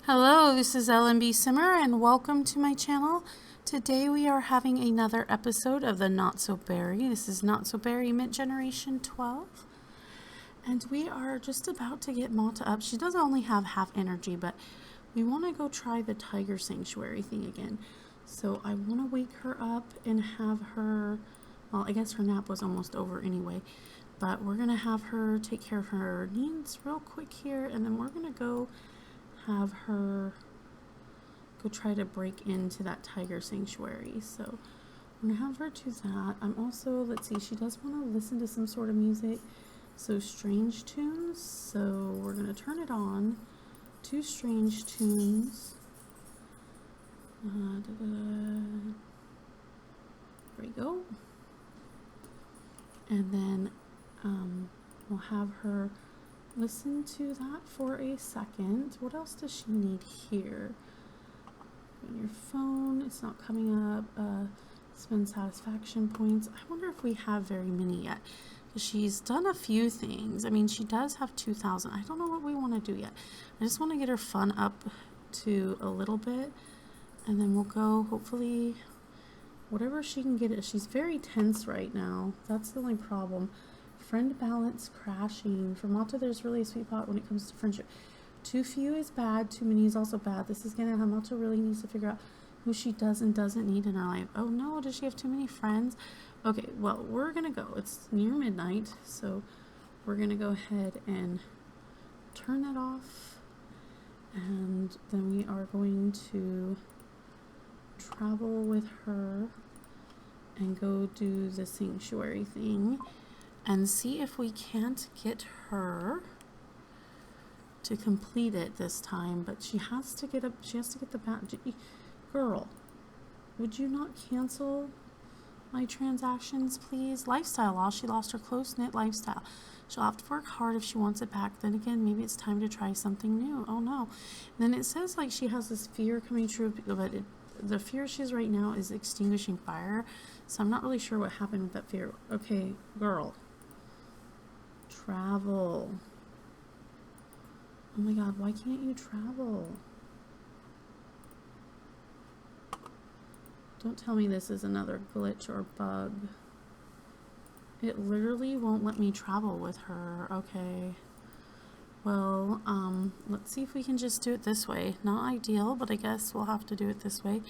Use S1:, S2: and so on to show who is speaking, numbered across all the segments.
S1: Hello, this is LMB Simmer and welcome to my channel. Today we are having another episode of the Not So Berry. This is Not So Berry Mint Generation 12. And we are just about to get Malta up. She does only have half energy, but we want to go try the Tiger Sanctuary thing again. So I want to wake her up and have her, well, I guess her nap was almost over anyway. But we're going to have her take care of her needs real quick here, and then we're going to go have her go try to break into that tiger sanctuary. So I'm gonna have her do that. I'm also, let's see, she does want to listen to some sort of music, so strange tunes. So we're gonna turn it on to strange tunes. There we go. And then we'll have her listen to that for a second. What else does she need here? On your phone, it's not coming up. Spend satisfaction points. I wonder if we have very many yet. She's done a few things. I mean, she does have 2,000. I don't know what we want to do yet. I just want to get her fun up to a little bit, and then we'll go, hopefully, whatever she can get it. She's very tense right now. That's the only problem. Friend balance crashing. For Malta, there's really a sweet spot when it comes to friendship. Too few is bad, too many is also bad. This is gonna have Malta really needs to figure out who she does and doesn't need in her life. Oh no, does she have too many friends? Okay, well, we're gonna go. It's near midnight, so we're gonna go ahead and turn that off. And then we are going to travel with her and go do the sanctuary thing and see if we can't get her to complete it this time. But she has to get the bat. Girl, would you not cancel my transactions, please? Lifestyle loss. She lost her close-knit lifestyle. She'll have to work hard if she wants it back. Then again, maybe it's time to try something new. Oh no. And then it says like she has this fear coming true, but the fear she has right now is extinguishing fire. So I'm not really sure what happened with that fear. Okay, girl. Travel. Oh my god, why can't you travel? Don't tell me this is another glitch or bug. It literally won't let me travel with her. Okay. Well, let's see if we can just do it this way. Not ideal, but I guess we'll have to do it this way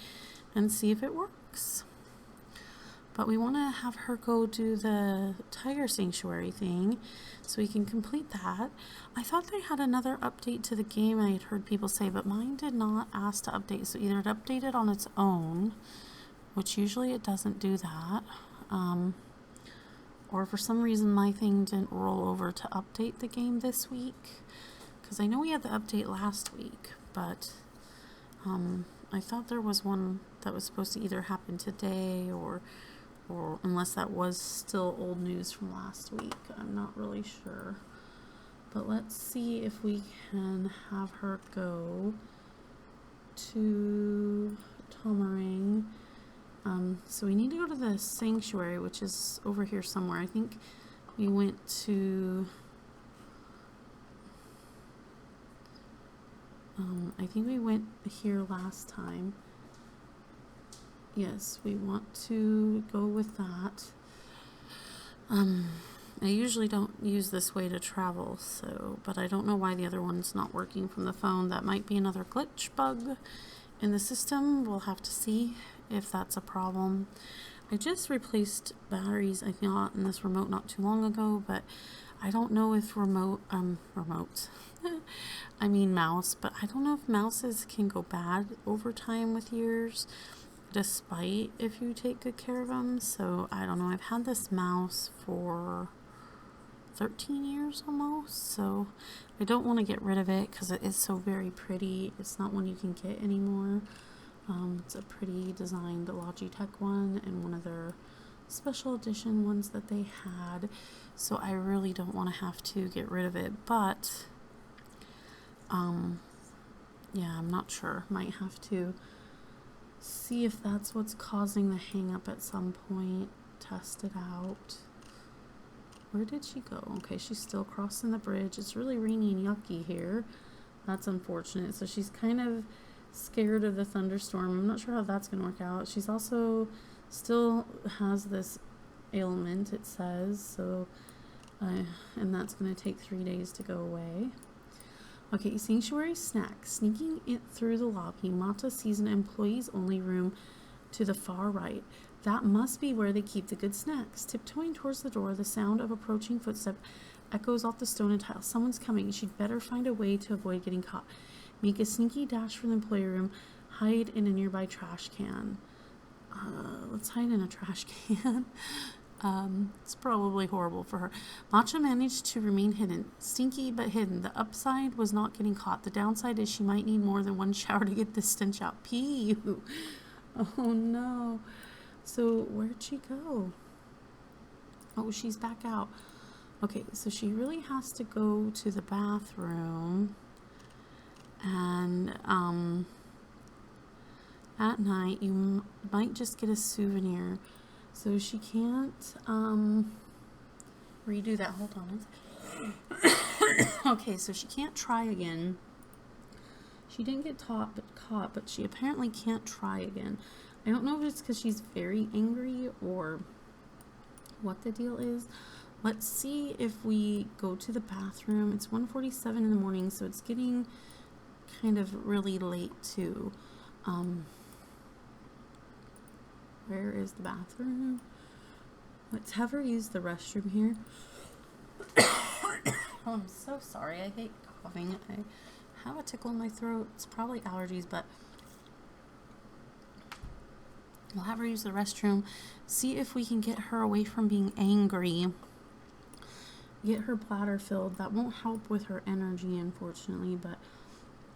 S1: and see if it works. But we want to have her go do the tiger sanctuary thing so we can complete that. I thought they had another update to the game, I had heard people say, but mine did not ask to update. So either it updated on its own, which usually it doesn't do that, or for some reason my thing didn't roll over to update the game this week, because I know we had the update last week, but I thought there was one that was supposed to either happen today or unless that was still old news from last week. I'm not really sure. But let's see if we can have her go to Tomarang. So we need to go to the sanctuary, which is over here somewhere. I think we went to... I think we went here last time. Yes, we want to go with that. I usually don't use this way to travel, so, but I don't know why the other one's not working from the phone. That might be another glitch bug in the system. We'll have to see if that's a problem. I just replaced batteries, I thought, in this remote not too long ago, but I don't know if remotes, I mean mouse, but I don't know if mouses can go bad over time with years, despite if you take good care of them. So I don't know. I've had this mouse for 13 years almost, so I don't want to get rid of it because it is so very pretty. It's not one you can get anymore. It's a pretty designed Logitech one and one of their special edition ones that they had, so I really don't want to have to get rid of it. But yeah, I'm not sure. Might have to see if that's what's causing the hang up at some point. Test it out. Where did she go? Okay, she's still crossing the bridge. It's really rainy and yucky here. That's unfortunate. So she's kind of scared of the thunderstorm. I'm not sure how that's going to work out. She's also still has this ailment, it says. So, and that's going to take 3 days to go away. Okay, sanctuary snack. Sneaking it through the lobby, Mata sees an employees only room to the far right. That must be where they keep the good snacks. Tiptoeing towards the door, the sound of approaching footsteps echoes off the stone and tile. Someone's coming. She'd better find a way to avoid getting caught. Make a sneaky dash for the employee room. Hide in a nearby trash can. Let's hide in a trash can. It's probably horrible for her. Matcha managed to remain hidden. Stinky but hidden. The upside was not getting caught. The downside is she might need more than one shower to get this stench out. Pee. Oh no. So where'd she go? Oh, she's back out. Okay, so she really has to go to the bathroom. And at night you might just get a souvenir. So she can't redo that. Hold on. Okay, so she can't try again. She didn't get caught, but she apparently can't try again. I don't know if it's because she's very angry or what the deal is. Let's see if we go to the bathroom. It's 1:47 in the morning, so it's getting kind of really late too. Where is the bathroom? Let's have her use the restroom here. Oh, I'm so sorry. I hate coughing. I have a tickle in my throat. It's probably allergies, but we'll have her use the restroom. See if we can get her away from being angry. Get her bladder filled. That won't help with her energy, unfortunately, but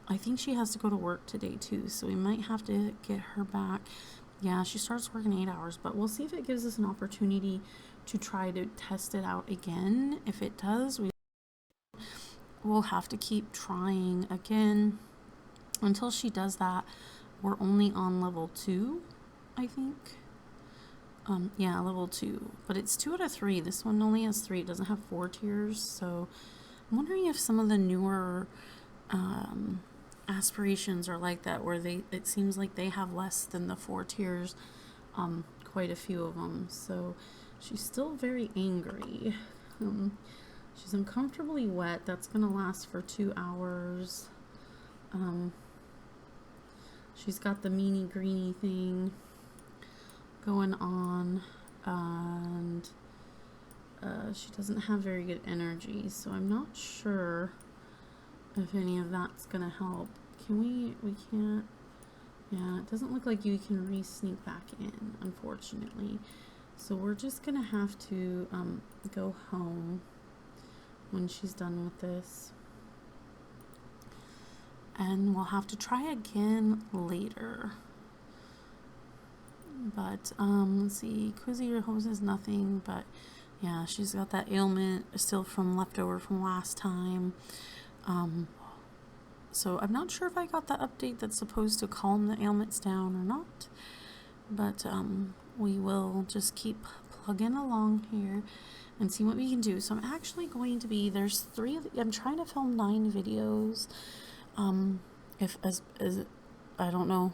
S1: I think she has to go to work today too, so we might have to get her back. Yeah, she starts working 8 hours, but we'll see if it gives us an opportunity to try to test it out again. If it does, we'll have to keep trying again. Until she does that, we're only on level 2, I think. Yeah, level 2, but it's 2 out of 3. This one only has 3. It doesn't have 4 tiers, so I'm wondering if some of the newer aspirations are like that, where it seems like they have less than the 4 tiers, quite a few of them. So she's still very angry. She's uncomfortably wet. That's gonna last for 2 hours. She's got the meanie greenie thing going on, and she doesn't have very good energy, so I'm not sure if any of that's gonna help. We can't. Yeah, it doesn't look like you can re-sneak back in, unfortunately. So we're just gonna have to go home when she's done with this, and we'll have to try again later. But let's see, Quizzy hoses nothing, but yeah, she's got that ailment still from leftover from last time. So I'm not sure if I got the update that's supposed to calm the ailments down or not, but we will just keep plugging along here and see what we can do. So I'm actually going to be, I'm trying to film 9 videos. I don't know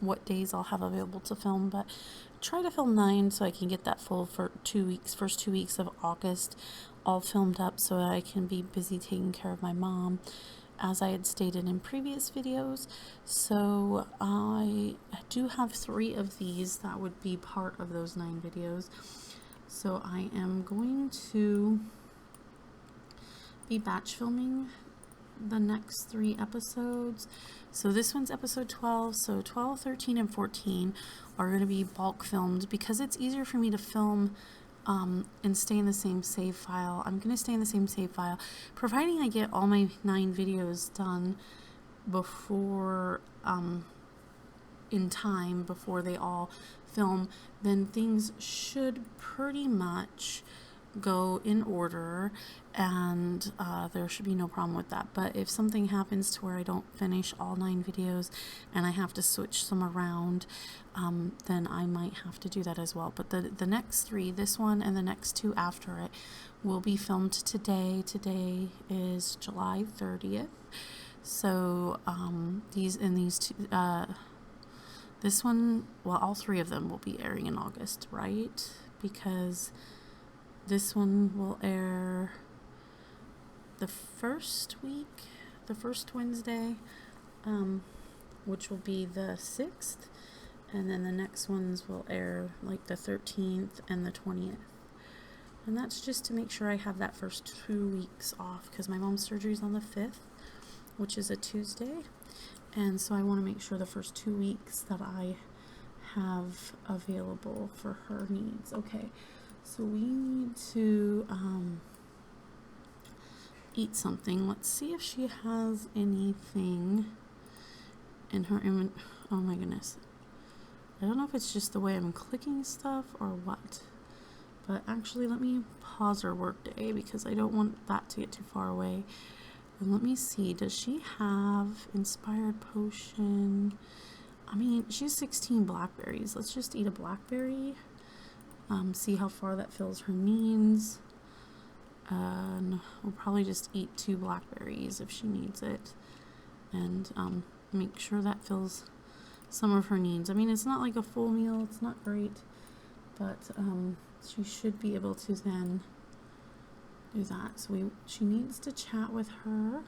S1: what days I'll have available to film, but try to film 9 so I can get that full for 2 weeks, first 2 weeks of August all filmed up, so I can be busy taking care of my mom, as I had stated in previous videos. So I do have 3 of these that would be part of those 9 videos. So I am going to be batch filming the next 3 episodes. So this one's episode 12, so 12, 13, and 14 are going to be bulk filmed because it's easier for me to film and stay in the same save file. I'm going to stay in the same save file, providing I get all my 9 videos done before, in time, before they all film, then things should pretty much go in order, and there should be no problem with that. But if something happens to where I don't finish all 9 videos and I have to switch some around, then I might have to do that as well. But the next 3, this one and the next 2 after it, will be filmed today. Today is July 30th. So these two, this one, well, all three of them will be airing in August, right? Because this one will air the first Wednesday, which will be the 6th, and then the next ones will air like the 13th and the 20th. And that's just to make sure I have that first 2 weeks off, because my mom's surgery is on the 5th, which is a Tuesday. And so I want to make sure the first 2 weeks that I have available for her needs. Okay, so we need to eat something. Let's see if she has anything in her oh my goodness. I don't know if it's just the way I'm clicking stuff or what. But actually, let me pause her work day because I don't want that to get too far away. And let me see, does she have inspired potion? I mean, she has 16 blackberries. Let's just eat a blackberry. See how far that fills her needs. And we'll probably just eat 2 blackberries if she needs it. And make sure that fills some of her needs. I mean, it's not like a full meal. It's not great. But she should be able to then do that. So she needs to chat with her.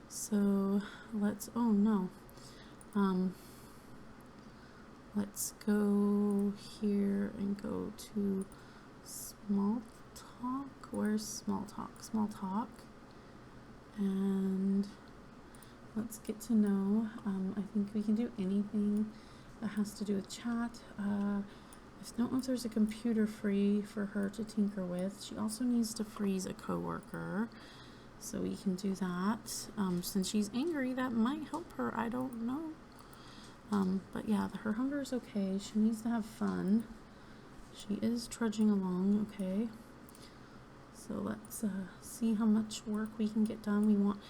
S1: So let's, oh no. Let's go here and go to small talk. Where's small talk? Small talk. And let's get to know. I think we can do anything that has to do with chat. I don't know if there's a computer free for her to tinker with. She also needs to freeze a coworker, so we can do that. Since she's angry, that might help her. I don't know. But yeah, her hunger is okay. She needs to have fun. She is trudging along, okay. So let's see how much work we can get done. We want,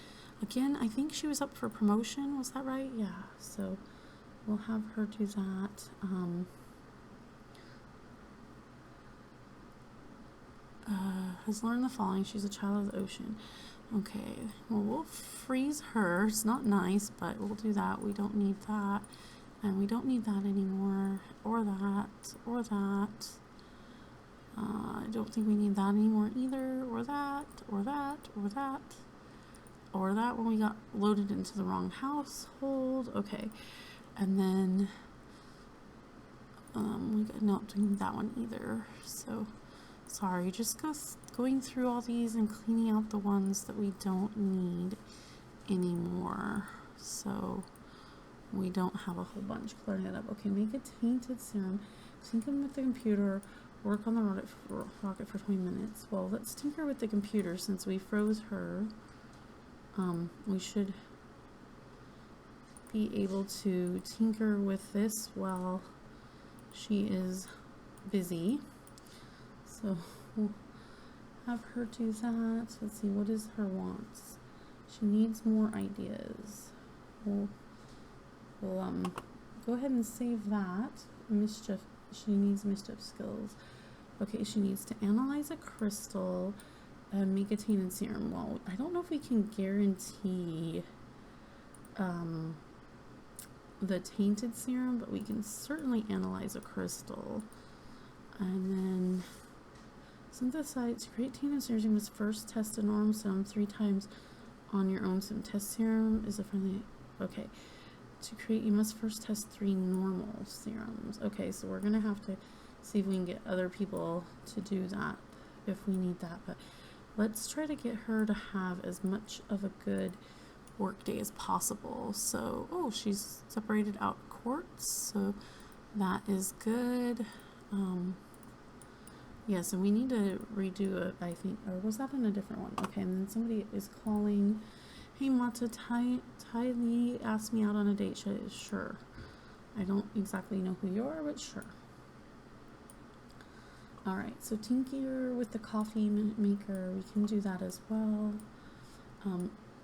S1: again, I think she was up for promotion. Was that right? Yeah. So we'll have her do that. Has learned the following. She's a child of the ocean. Okay, well, we'll freeze her. It's not nice, but we'll do that. We don't need that. And we don't need that anymore. Or that. Or that. I don't think we need that anymore either. Or that. Or that. Or that. Or that when we got loaded into the wrong household. Okay. And then we got not doing that one either. So sorry, just going through all these and cleaning out the ones that we don't need anymore. So we don't have a whole bunch. Clearing it up. Okay, make a tainted serum. Tinker with the computer. Work on the rocket for 20 minutes. Well, let's tinker with the computer since we froze her. We should be able to tinker with this while she is busy. So we'll have her do that. Let's see, what is her wants? She needs more ideas. We'll go ahead and save that. Mischief. She needs mischief skills. Okay, she needs to analyze a crystal and make a tainted serum. Well, I don't know if we can guarantee the tainted serum, but we can certainly analyze a crystal. And then synthesize, to create tainted serum, you must first test a normal serum 3 times on your own serum. Test serum is a friendly, okay. To create, you must first test 3 normal serums. Okay, so we're gonna have to see if we can get other people to do that if we need that. But let's try to get her to have as much of a good work day as possible. So, oh, she's separated out quartz, so that is good. Yeah, so we need to redo it, I think, or was that in a different one? Okay, and then somebody is calling. Hey Mata, Ty Lee asked me out on a date. Sure. I don't exactly know who you are, but sure. Alright, so tinker with the coffee maker. We can do that as well.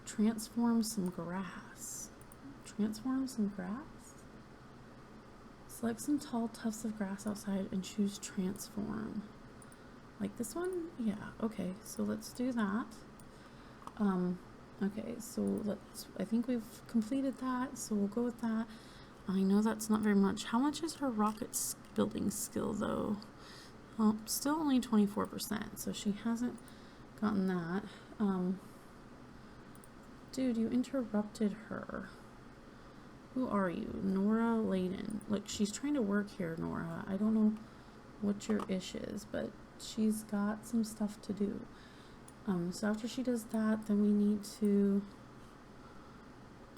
S1: Transform some grass. Transform some grass? Select some tall tufts of grass outside and choose transform. Like this one? Yeah, okay, so let's do that. Okay, so I think we've completed that, so we'll go with that. I know that's not very much. How much is her rocket building skill though? Well, still only 24%, so she hasn't gotten that. Dude, you interrupted her. Who are you? Nora Layden. Look, she's trying to work here, Nora. I don't know what your ish is, but she's got some stuff to do. So after she does that, then we need to...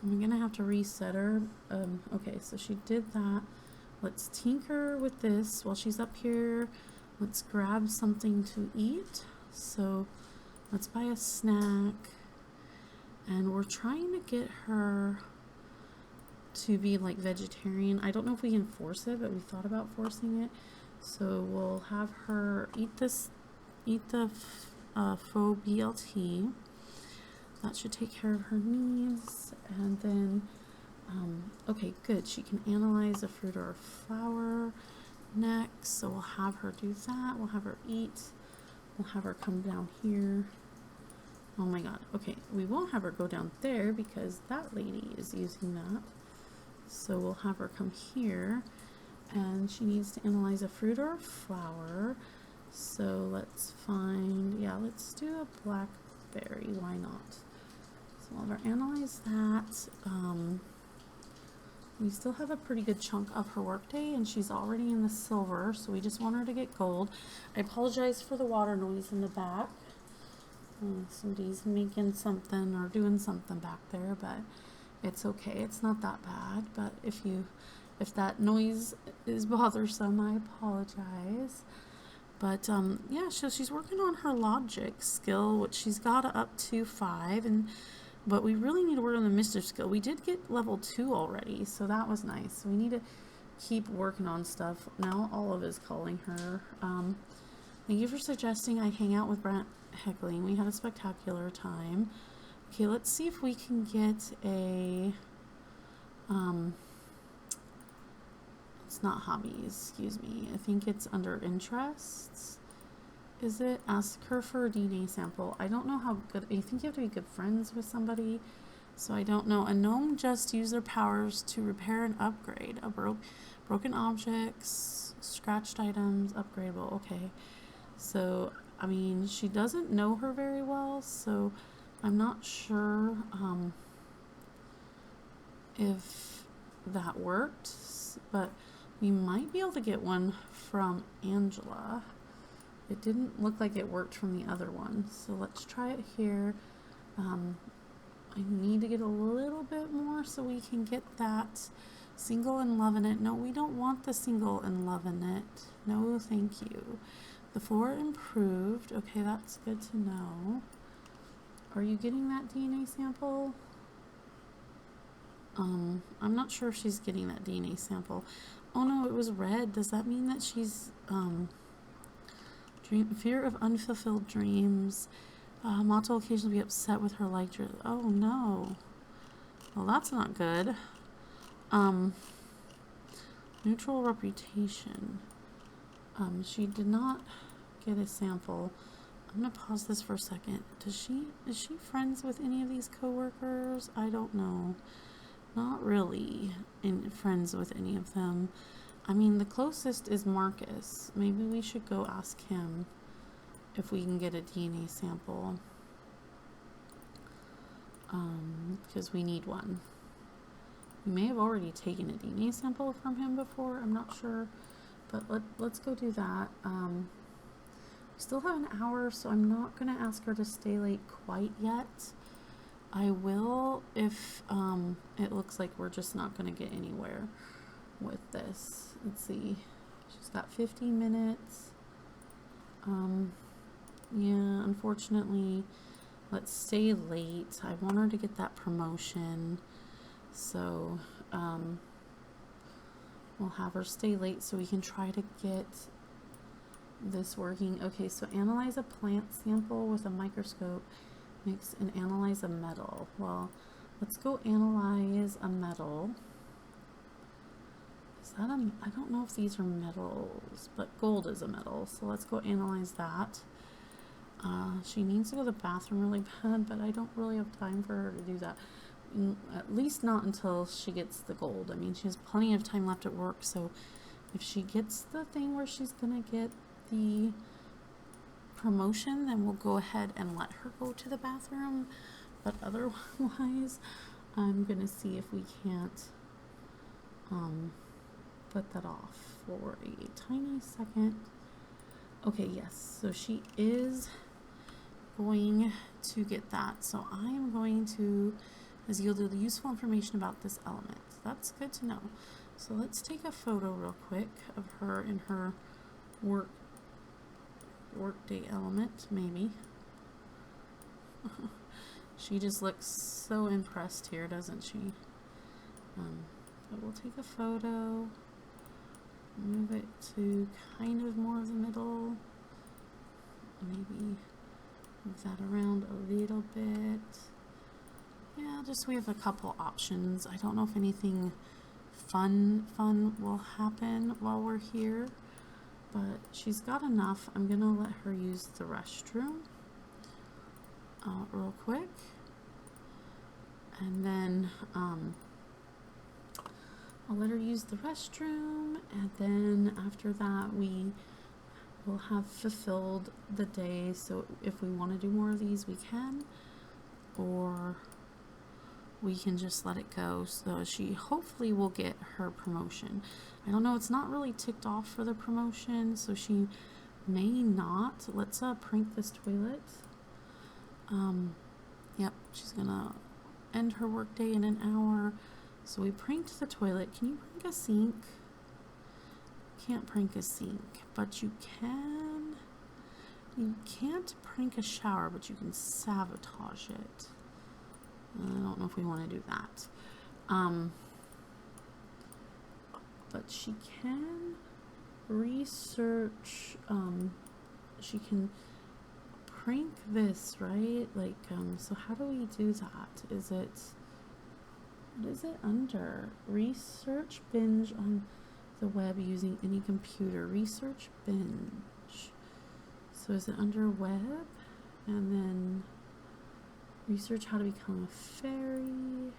S1: I'm gonna have to reset her. Okay, so she did that. Let's tinker with this while she's up here. Let's grab something to eat. So let's buy a snack. And we're trying to get her to be like vegetarian. I don't know if we can force it, but we thought about forcing it. So we'll have her eat the faux BLT. That should take care of her needs. And then, okay, good. She can analyze a fruit or a flower next. So we'll have her do that. We'll have her eat. We'll have her come down here. Oh my god. Okay, we won't have her go down there because that lady is using that. So we'll have her come here. And she needs to analyze a fruit or a flower. So let's find, yeah, let's do a blackberry. Why not? So we'll have her analyze that. We still have a pretty good chunk of her workday, and she's already in the silver, so we just want her to get gold. I apologize for the water noise in the back. Somebody's making something or doing something back there, but it's okay. It's not that bad. But if that noise is bothersome, I apologize. But yeah, so she's working on her logic skill, which she's got up to 5, but we really need to work on the mischief skill. We did get level 2 already, so that was nice. So we need to keep working on stuff. Now Olive is calling her. Thank you for suggesting I hang out with Brent Heckling. We had a spectacular time. Okay, let's see if we can get a... it's not hobbies, excuse me. I think it's under interests. Is it? Ask her for a DNA sample. I don't know how good... I think you have to be good friends with somebody. So I don't know. A gnome just used their powers to repair and upgrade. Broken objects, scratched items, upgradable. Okay. So, I mean, she doesn't know her very well, so I'm not sure if that worked, but we might be able to get one from Angela. It didn't look like it worked from the other one, so let's try it here. I need to get a little bit more so we can get that single and loving it. No, we don't want the single and loving it. No, thank you. The floor improved. Okay, that's good to know. Are you getting that DNA sample? I'm not sure if she's getting that DNA sample. Oh no, it was red. Does that mean that she's fear of unfulfilled dreams? Mata will occasionally be upset with her lecture. Oh no. Well, that's not good. Neutral reputation. She did not get a sample. I'm gonna pause this for a second. Is she friends with any of these coworkers? I don't know. Not really friends with any of them. I mean, the closest is Marcus. Maybe we should go ask him if we can get a DNA sample. Because we need one. We may have already taken a DNA sample from him before. I'm not sure. But let's go do that. We still have an hour, so I'm not going to ask her to stay late quite yet. I will if it looks like we're just not going to get anywhere with this. Let's see. She's got 50 minutes. Yeah, unfortunately, let's stay late. I want her to get that promotion. So, we'll have her stay late so we can try to get this working. Okay, so analyze a plant sample with a microscope. Mix and analyze a metal. Well, let's go analyze a metal. Is that I don't know if these are metals, but gold is a metal. So let's go analyze that. She needs to go to the bathroom really bad, but I don't really have time for her to do that. At least not until she gets the gold. I mean, she has plenty of time left at work, so if she gets the thing where she's gonna get the promotion, then we'll go ahead and let her go to the bathroom. But otherwise, I'm gonna see if we can't put that off for a tiny second. Okay, yes, so she is going to get that. So I am going to, has yielded useful information about this element. That's good to know. So let's take a photo real quick of her in her workday element, maybe. She just looks so impressed here, doesn't she? But we'll take a photo, move it to kind of more of the middle, maybe move that around a little bit. Yeah, just we have a couple options. I don't know if anything fun will happen while we're here, but she's got enough. I'm gonna let her use the restroom real quick, and then I'll let her use the restroom, and then after that we will have fulfilled the day. So if we want to do more of these, we can, or we can just let it go. So she hopefully will get her promotion. I don't know, it's not really ticked off for the promotion, so she may not. Let's prank this toilet. Yep, she's gonna end her workday in an hour. So we pranked the toilet. Can you prank a sink? Can't prank a sink, but you can. You can't prank a shower, but you can sabotage it. I don't know if we want to do that. But she can research. She can prank this, right? Like, so how do we do that? Is it, what is it under? Research binge on the web using any computer. Research binge. So is it under web? And then research how to become a fairy.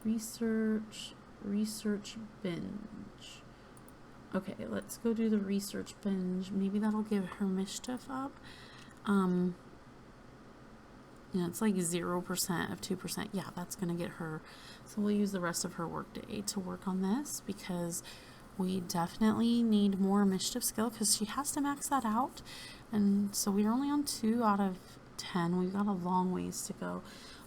S1: Research binge. Okay, let's go do the research binge. Maybe that'll give her mischief up. Yeah, it's like 0% of 2%. Yeah, that's gonna get her. So we'll use the rest of her workday to work on this, because we definitely need more mischief skill, because she has to max that out. And so we're only on 2 out of 10. We've got a long ways to go.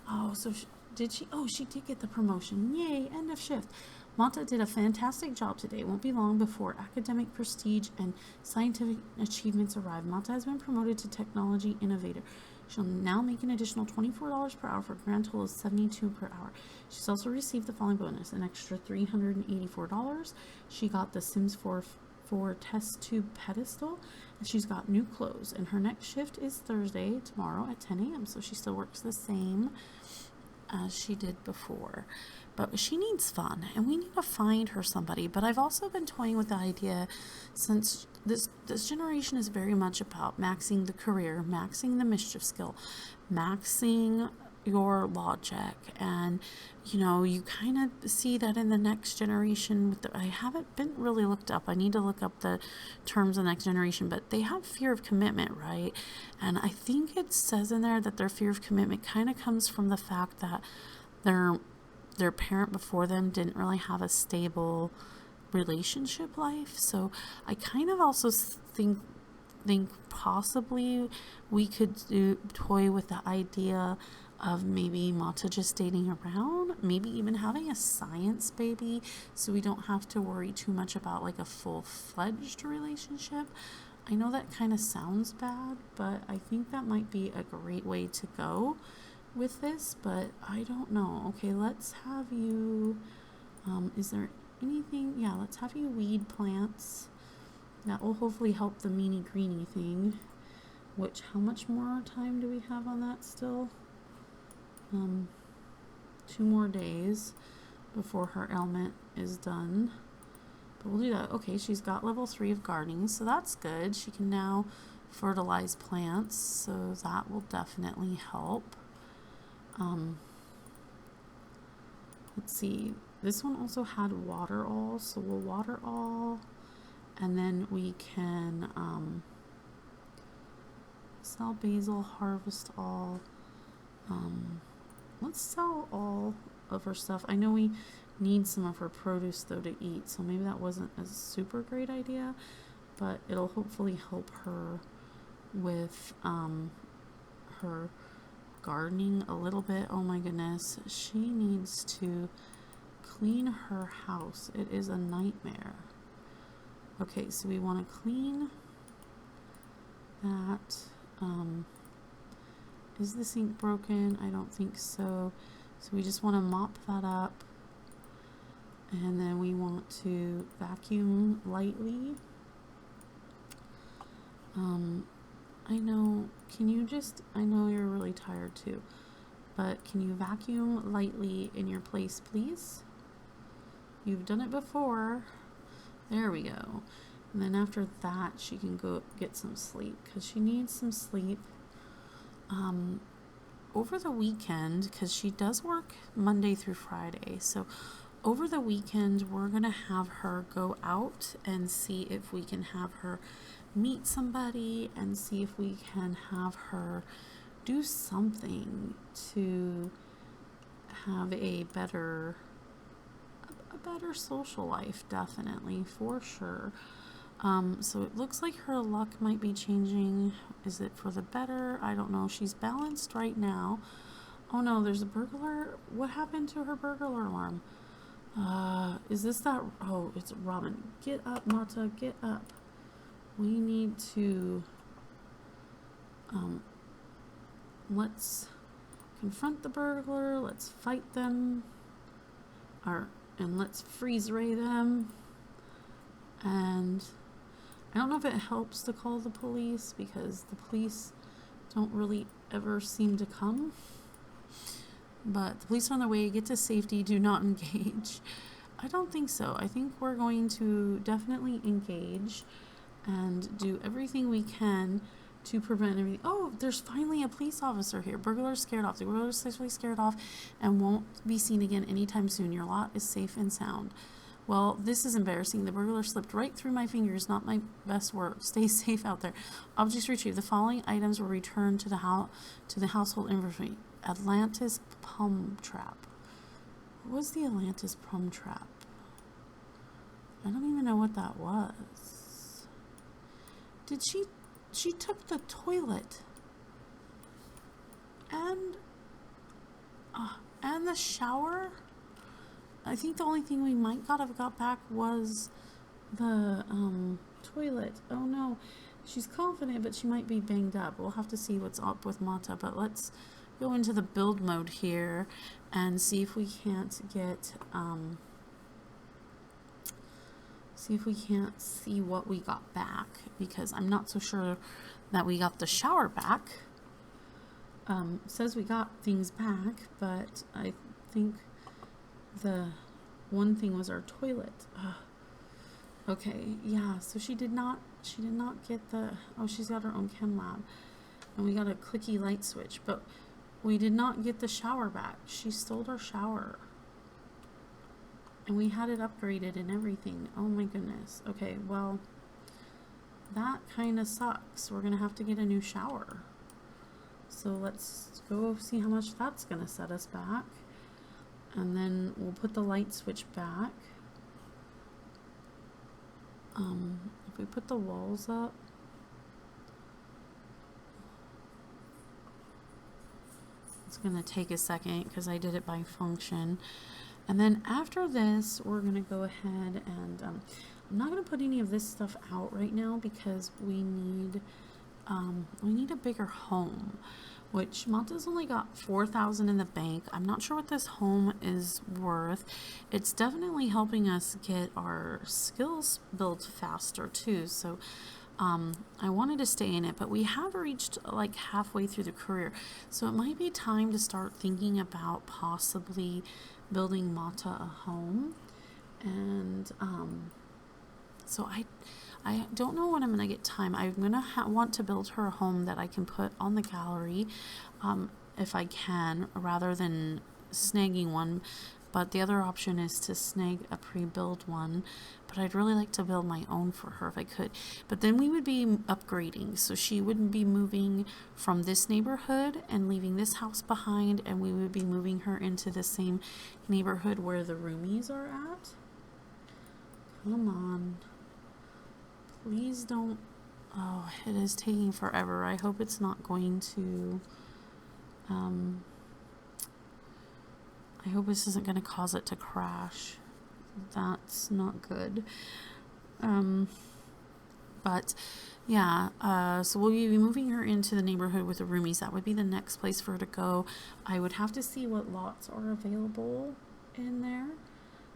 S1: Oh, so did she? Oh, she did get the promotion. Yay, end of shift. Mata did a fantastic job today. It won't be long before academic prestige and scientific achievements arrive. Mata has been promoted to technology innovator. She'll now make an additional $24 per hour for a grand total of $72 per hour. She's also received the following bonus, an extra $384. She got the Sims 4 test tube pedestal, and she's got new clothes. And her next shift is Thursday, tomorrow at 10 a.m. So she still works the same as she did before. But she needs fun, and we need to find her somebody. But I've also been toying with the idea, since this generation is very much about maxing the career, maxing the mischief skill, maxing your logic, and you kind of see that in the next generation. I haven't been really looked up. I need to look up the terms of the next generation, but they have fear of commitment, right? And I think it says in there that their fear of commitment kind of comes from the fact that their parent before them didn't really have a stable relationship life. So I kind of also think possibly we could toy with the idea of maybe Mata just dating around, maybe even having a science baby, so we don't have to worry too much about like a full-fledged relationship. I know that kind of sounds bad, but I think that might be a great way to go with this, but I don't know. Okay, let's have you, is there anything? Yeah, let's have you weed plants. That will hopefully help the meanie greenie thing, which, how much more time do we have on that still? 2 more days before her ailment is done, but we'll do that. Okay, she's got level 3 of gardening, so that's good. She can now fertilize plants, so that will definitely help. Let's see, this one also had water all, so we'll water all, and then we can sell basil, harvest all. Let's sell all of her stuff. I know we need some of her produce though to eat, so maybe that wasn't a super great idea, but it'll hopefully help her with her gardening a little bit. Oh my goodness, she needs to clean her house. It is a nightmare. Okay, so we want to clean that. Is the sink broken? I don't think so. So we just want to mop that up, and then we want to vacuum lightly. I know, can you just, I know you're really tired too, but can you vacuum lightly in your place, please? You've done it before. There we go. And then after that, she can go get some sleep, because she needs some sleep. Over the weekend, because she does work Monday through Friday, so over the weekend we're gonna have her go out and see if we can have her meet somebody, and see if we can have her do something to have a better social life, definitely, for sure. So it looks like her luck might be changing. Is it for the better? I don't know. She's balanced right now. Oh no, there's a burglar. What happened to her burglar alarm? Is this that? Oh, it's Robin. Get up, Mata, get up. We need to, let's confront the burglar. Let's fight them. And let's freeze ray them. And I don't know if it helps to call the police, because the police don't really ever seem to come. But the police are on their way. Get to safety. Do not engage. I don't think so. I think we're going to definitely engage and do everything we can to prevent everything. Oh, there's finally a police officer here. Burglar's scared off. The burglar's safely scared off and won't be seen again anytime soon. Your lot is safe and sound. Well, this is embarrassing. The burglar slipped right through my fingers. Not my best work. Stay safe out there. Objects retrieved. The following items were returned to the household inventory. Atlantis plum trap. What was the Atlantis plum trap? I don't even know what that was. Did she took the toilet and the shower? I think the only thing we might have got back was the toilet. Oh no, she's confident, but she might be banged up. We'll have to see what's up with Mata, but let's go into the build mode here and see if we can't get see what we got back, because I'm not so sure that we got the shower back. It says we got things back, but I think the one thing was our toilet. Okay, yeah, so she did not get the, oh, she's got her own chem lab, and we got a clicky light switch, but we did not get the shower back. She stole our shower, and we had it upgraded and everything. Oh my goodness. Okay, well, that kind of sucks. We're gonna have to get a new shower. So let's go see how much that's gonna set us back. And then we'll put the light switch back. If we put the walls up, it's gonna take a second because I did it by function. And then after this, we're gonna go ahead and I'm not gonna put any of this stuff out right now, because we need a bigger home, which Mata's only got 4,000 in the bank. I'm not sure what this home is worth. It's definitely helping us get our skills built faster too. So I wanted to stay in it, but we have reached like halfway through the career. So it might be time to start thinking about possibly building Mata a home. And so I don't know when I'm going to get time. I'm going to want to build her a home that I can put on the gallery, if I can, rather than snagging one. But the other option is to snag a pre-built one. But I'd really like to build my own for her if I could. But then we would be upgrading. So she wouldn't be moving from this neighborhood and leaving this house behind. And we would be moving her into the same neighborhood where the roomies are at. Come on. Please don't. Oh, it is taking forever. I hope it's not going to. I hope this isn't going to cause it to crash. That's not good. But yeah, so we'll be moving her into the neighborhood with the roomies. That would be the next place for her to go. I would have to see what lots are available in there.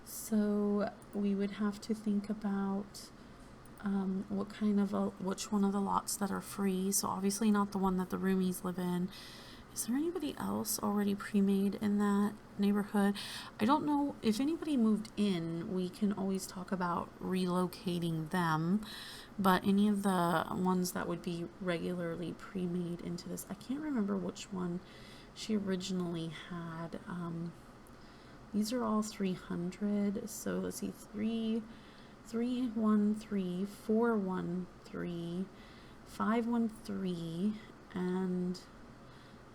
S1: So we would have to think about what kind of which one of the lots that are free. So obviously not the one that the roomies live in. Is there anybody else already pre-made in that neighborhood? I don't know if anybody moved in. We can always talk about relocating them, but any of the ones that would be regularly pre-made into this, I can't remember which one she originally had. These are all 300. So let's see, 313, 413, 513, and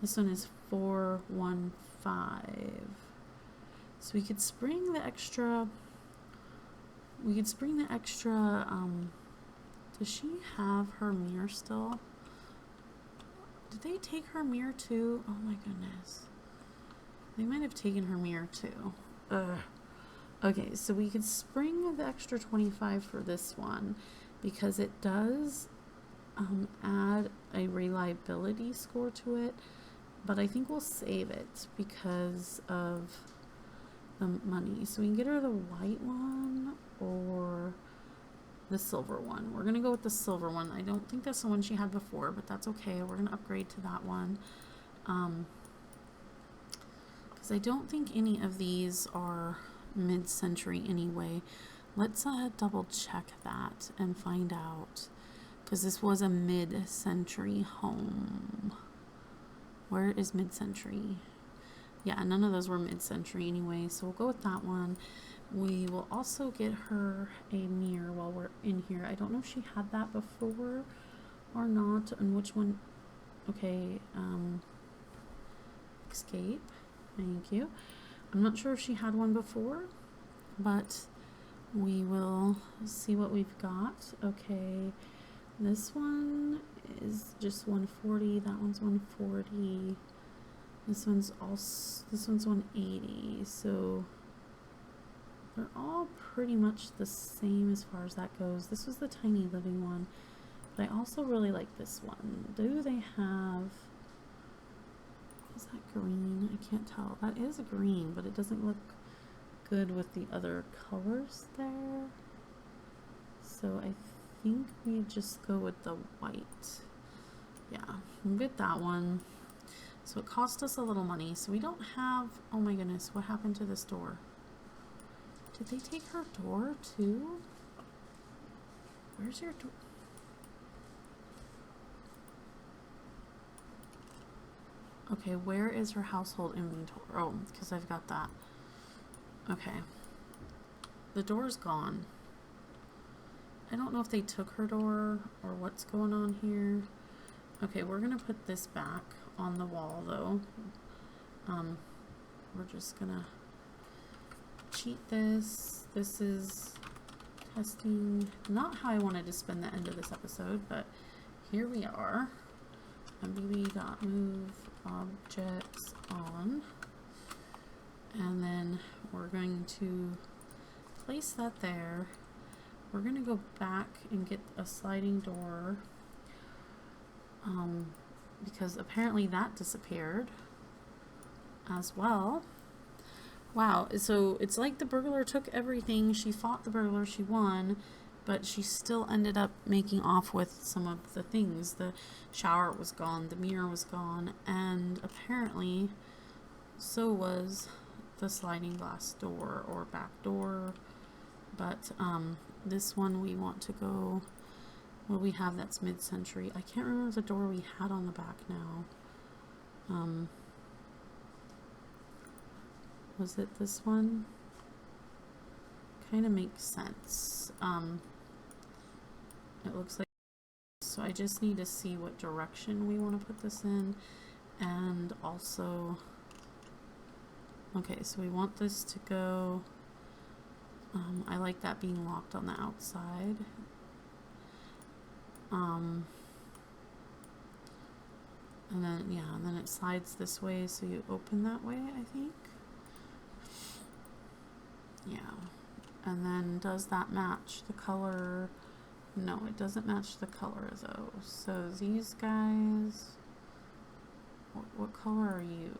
S1: this one is 415. So we could spring the extra. Does she have her mirror still? Did they take her mirror too? Oh my goodness. They might have taken her mirror too. Ugh. Okay, so we could spring the extra 25 for this one because it does add a reliability score to it, but I think we'll save it because of the money. So we can get her the white one or the silver one. We're gonna go with the silver one. I don't think that's the one she had before, but that's okay. We're gonna upgrade to that one. Because I don't think any of these are mid-century anyway. Let's double check that and find out, because this was a mid-century home. Where is mid-century? Yeah, none of those were mid-century anyway, so we'll go with that one. We will also get her a mirror while we're in here. I don't know if she had that before or not, and which one. Okay, escape. Thank you. I'm not sure if she had one before, but we will see what we've got. Okay, this one is just 140. That one's 140. This one's 180. So they're all pretty much the same as far as that goes. This was the tiny living one, but I also really like this one. Do they have? Is that green? I can't tell. That is a green, but it doesn't look good with the other colors there. So I think we just go with the white. Yeah, we'll get that one. So it cost us a little money. So we don't have, oh my goodness, what happened to this door? Did they take her door too? Where's your door? Okay, where is her household inventory? Oh, because I've got that. Okay. The door's gone. I don't know if they took her door or what's going on here. Okay, we're gonna put this back on the wall though. We're just gonna cheat this. This is testing. Not how I wanted to spend the end of this episode, but here we are. MBB.move objects on, and then we're going to place that there. We're going to go back and get a sliding door, because apparently that disappeared as well. Wow, so it's like the burglar took everything. She fought the burglar, she won, but she still ended up making off with some of the things. The shower was gone, the mirror was gone, and apparently so was the sliding glass door or back door. But this one we want to go what we have that's mid-century. I can't remember the door we had on the back now. Was it this one? Kind of makes sense. It looks like, so I just need to see what direction we want to put this in, and also, okay, so we want this to go, I like that being locked on the outside. And then, yeah, and then it slides this way, so you open that way, I think. Yeah. And then does that match the color? No, it doesn't match the color though. So these guys, what color are you?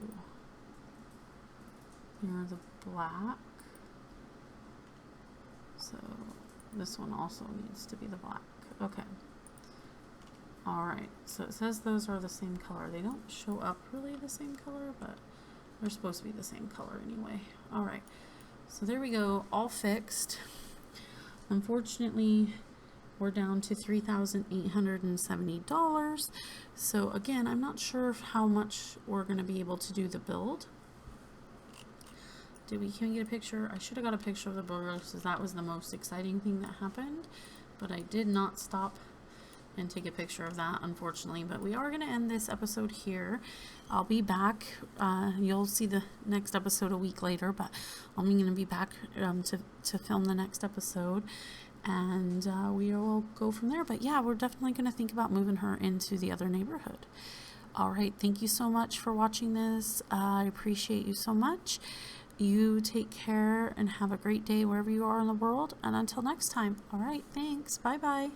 S1: You're the black. So this one also needs to be the black. Okay. Alright, so it says those are the same color. They don't show up really the same color, but they're supposed to be the same color anyway. Alright, so there we go, all fixed. Unfortunately, we're down to $3,870. So again, I'm not sure how much we're going to be able to do the build. Can we get a picture? I should have got a picture of the burgers because that was the most exciting thing that happened. But I did not stop and take a picture of that, unfortunately. But we are going to end this episode here. I'll be back. You'll see the next episode a week later, but I'm going to be back to film the next episode. And we will go from there. But yeah, we're definitely going to think about moving her into the other neighborhood. All right. Thank you so much for watching this. I appreciate you so much. You take care and have a great day wherever you are in the world. And until next time. All right. Thanks. Bye-bye.